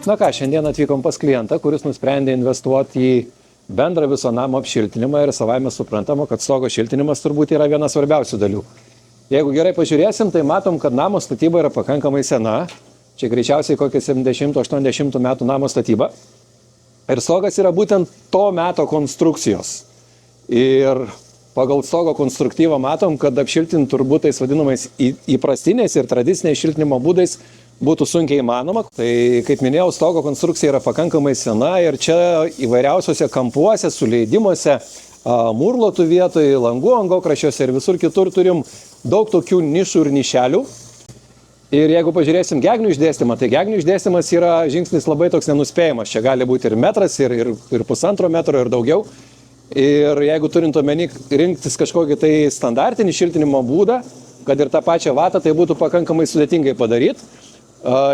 Na ką, šiandien atvykom pas klientą, kuris nusprendė investuoti į bendrą viso namo apšiltinimą ir savaime suprantama, kad stogo šiltinimas turbūt yra vienas svarbiausių dalių. Jeigu gerai pažiūrėsim, tai matom, kad namo statyba yra pakankamai sena. Čia greičiausiai kokia 70-80 metų namo statyba. Ir stogas yra būtent to meto konstrukcijos. Ir pagal stogo konstruktyvą matom, kad apšiltinti turbūt tais vadinamais įprastiniais ir tradiciniais šiltinimo būdais būtų sunkiai įmanoma. Tai, kaip minėjau, stogo konstrukcija yra pakankamai sena ir čia įvairiausiuose kampuose, suleidimuose, mūrlotų vietoje, langų angokraščiuose ir visur kitur turim daug tokių nišų ir nišelių. Ir jeigu pažiūrėsim gegnių išdėstymą, tai gegnių išdėstymas yra žingsnis labai toks nenuspėjamas. Čia gali būti ir metras, ir pusantro metro, ir daugiau. Ir jeigu turint omeny rinktis kažkokį tai standartinį šiltinimo būdą, kad ir tą pačią vatą, tai būtų pakankamai sudėtingai padaryti.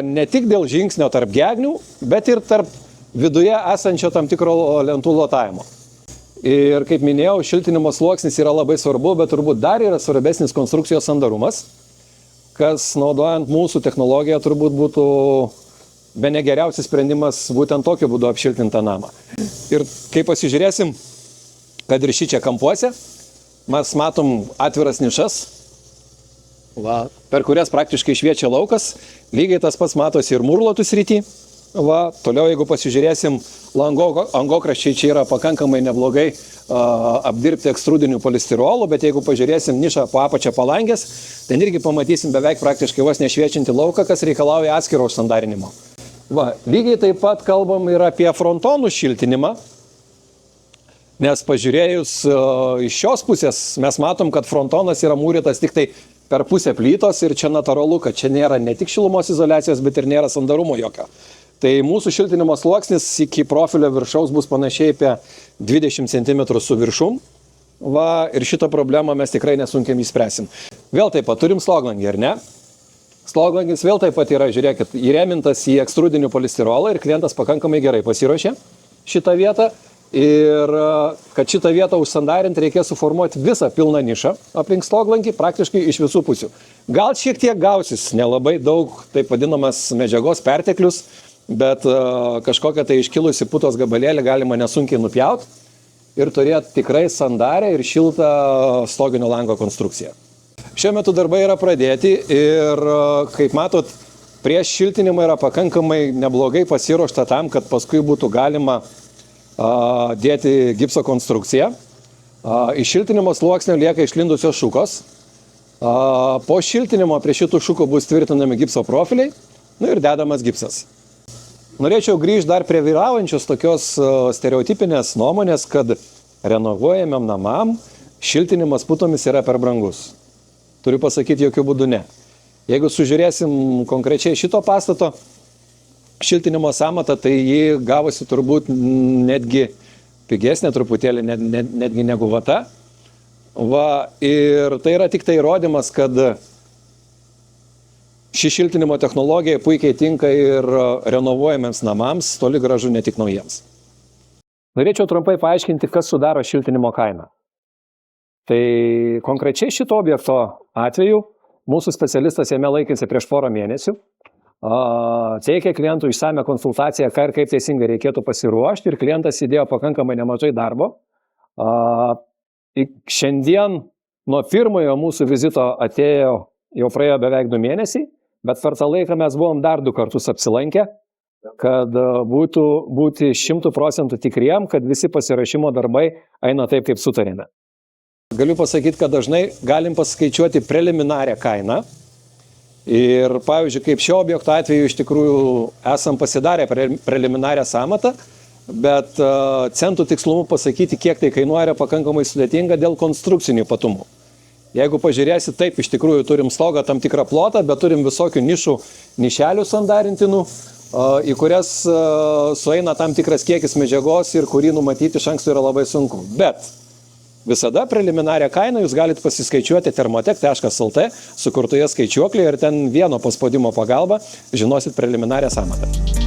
Ne tik dėl žingsnio tarp gegnių, bet ir tarp viduje esančio tam tikro lentų lotavimo. Ir kaip minėjau, šiltinimo sluoksnis yra labai svarbu, bet turbūt dar yra svarbesnis konstrukcijos sandarumas, kas naudojant mūsų technologiją turbūt būtų bene geriausias sprendimas būtent tokiu būdu apšiltintą namą. Ir kai pasižiūrėsim, kad ir šičia kampuose, mes matom atviras nišas, per kurias praktiškai šviečia laukas, lygiai tas pats matosi ir mūrlotų srity. Toliau, jeigu pasižiūrėsim, angokraščiai čia yra pakankamai neblogai apdirbti ekstrudiniu polistirolu, bet jeigu pažiūrėsim nišą po apačią palangės, ten irgi pamatysim beveik praktiškai vos nešviečiantį lauką, kas reikalauja atskiro užsandarinimo. Lygiai taip pat kalbam ir apie frontonų šiltinimą, nes pažiūrėjus iš šios pusės mes matom, kad frontonas yra mūrytas tik tai per pusę plytos ir čia natūralu, kad čia nėra ne tik šilumos izoliacijos, bet ir nėra sandarumo jokio. Tai mūsų šiltinimo sluoksnis iki profilio viršaus bus panašiai apie 20 cm su viršum. Ir šitą problemą mes tikrai nesunkiai išspręsim. Vėl taip pat turim sloglangį, ar ne? Sloglangis vėl taip pat yra, žiūrėkit, įrėmintas į ekstrudinių polistirolą ir klientas pakankamai gerai pasiruošė šitą vietą. Ir kad šitą vietą užsandarinti reikės suformuoti visą pilną nišą aplink stoglangį, praktiškai iš visų pusių. Gal šiek tiek gausis, nelabai daug taip vadinamas medžiagos perteklius, bet kažkokią tai iškilusi putos gabalėlį galima nesunkiai nupjauti ir turėti tikrai sandarę ir šiltą stoginio lango konstrukciją. Šiuo metu darbai yra pradėti ir, kaip matot, prieš šiltinimą yra pakankamai neblogai pasiruošta tam, kad paskui būtų galima dėti gipso konstrukciją. Iš šiltinimo sluoksnio lieka išlindusios šukos. Po šiltinimo prie šitų šukų bus tvirtinami gipso profiliai, ir dedamas gipsas. Norėčiau grįžti dar prie vyraujančios tokios stereotipinės nuomonės, kad renovuojamiem namam šiltinimas putomis yra per brangus. Turiu pasakyti, jokių būdų ne. Jeigu sužiūrėsim konkrečiai šito pastato šiltinimo sąmatą, tai jį gavosi turbūt netgi pigesnė truputėlį, netgi negu vata. Ir tai yra tik tai įrodymas, kad ši šiltinimo technologija puikiai tinka ir renovuojamiems namams, toli gražu ne tik naujiems. Norėčiau trumpai paaiškinti, kas sudaro šiltinimo kainą. Tai konkrečiai šito objekto atveju mūsų specialistas jame laikėsi prieš porą mėnesių. Teikia klientų išsame konsultaciją, ką ir kaip teisingai reikėtų pasiruošti, ir klientas įdėjo pakankamai nemažai darbo. Šiandien nuo pirmojo mūsų vizito atėjo, jau praėjo beveik 2 mėnesiai, bet per tą laiką mes buvom dar 2 kartus apsilankę, kad būti 100% tikriem, kad visi pasirašymo darbai eina taip, kaip sutarėme. Galiu pasakyti, kad dažnai galim paskaičiuoti preliminarią kainą. Ir pavyzdžiui, kaip šio objekto atveju iš tikrųjų esam pasidarę preliminarią sąmatą, bet centų tikslumu pasakyti, kiek tai kainuoja, yra pakankamai sudėtinga dėl konstrukcinių ypatumų. Jeigu pažiūrėsi, taip, iš tikrųjų turim stogą tam tikrą plotą, bet turim visokių nišelių sandarintinų, į kurias sueina tam tikras kiekis medžiagos ir kurį numatyti iš anksto yra labai sunku. Bet visada preliminarią kainą jūs galite pasiskaičiuoti thermotech.lt sukurtoje skaičiuoklėje ir ten vieno paspaudimo pagalba žinosit preliminarią sąmatą.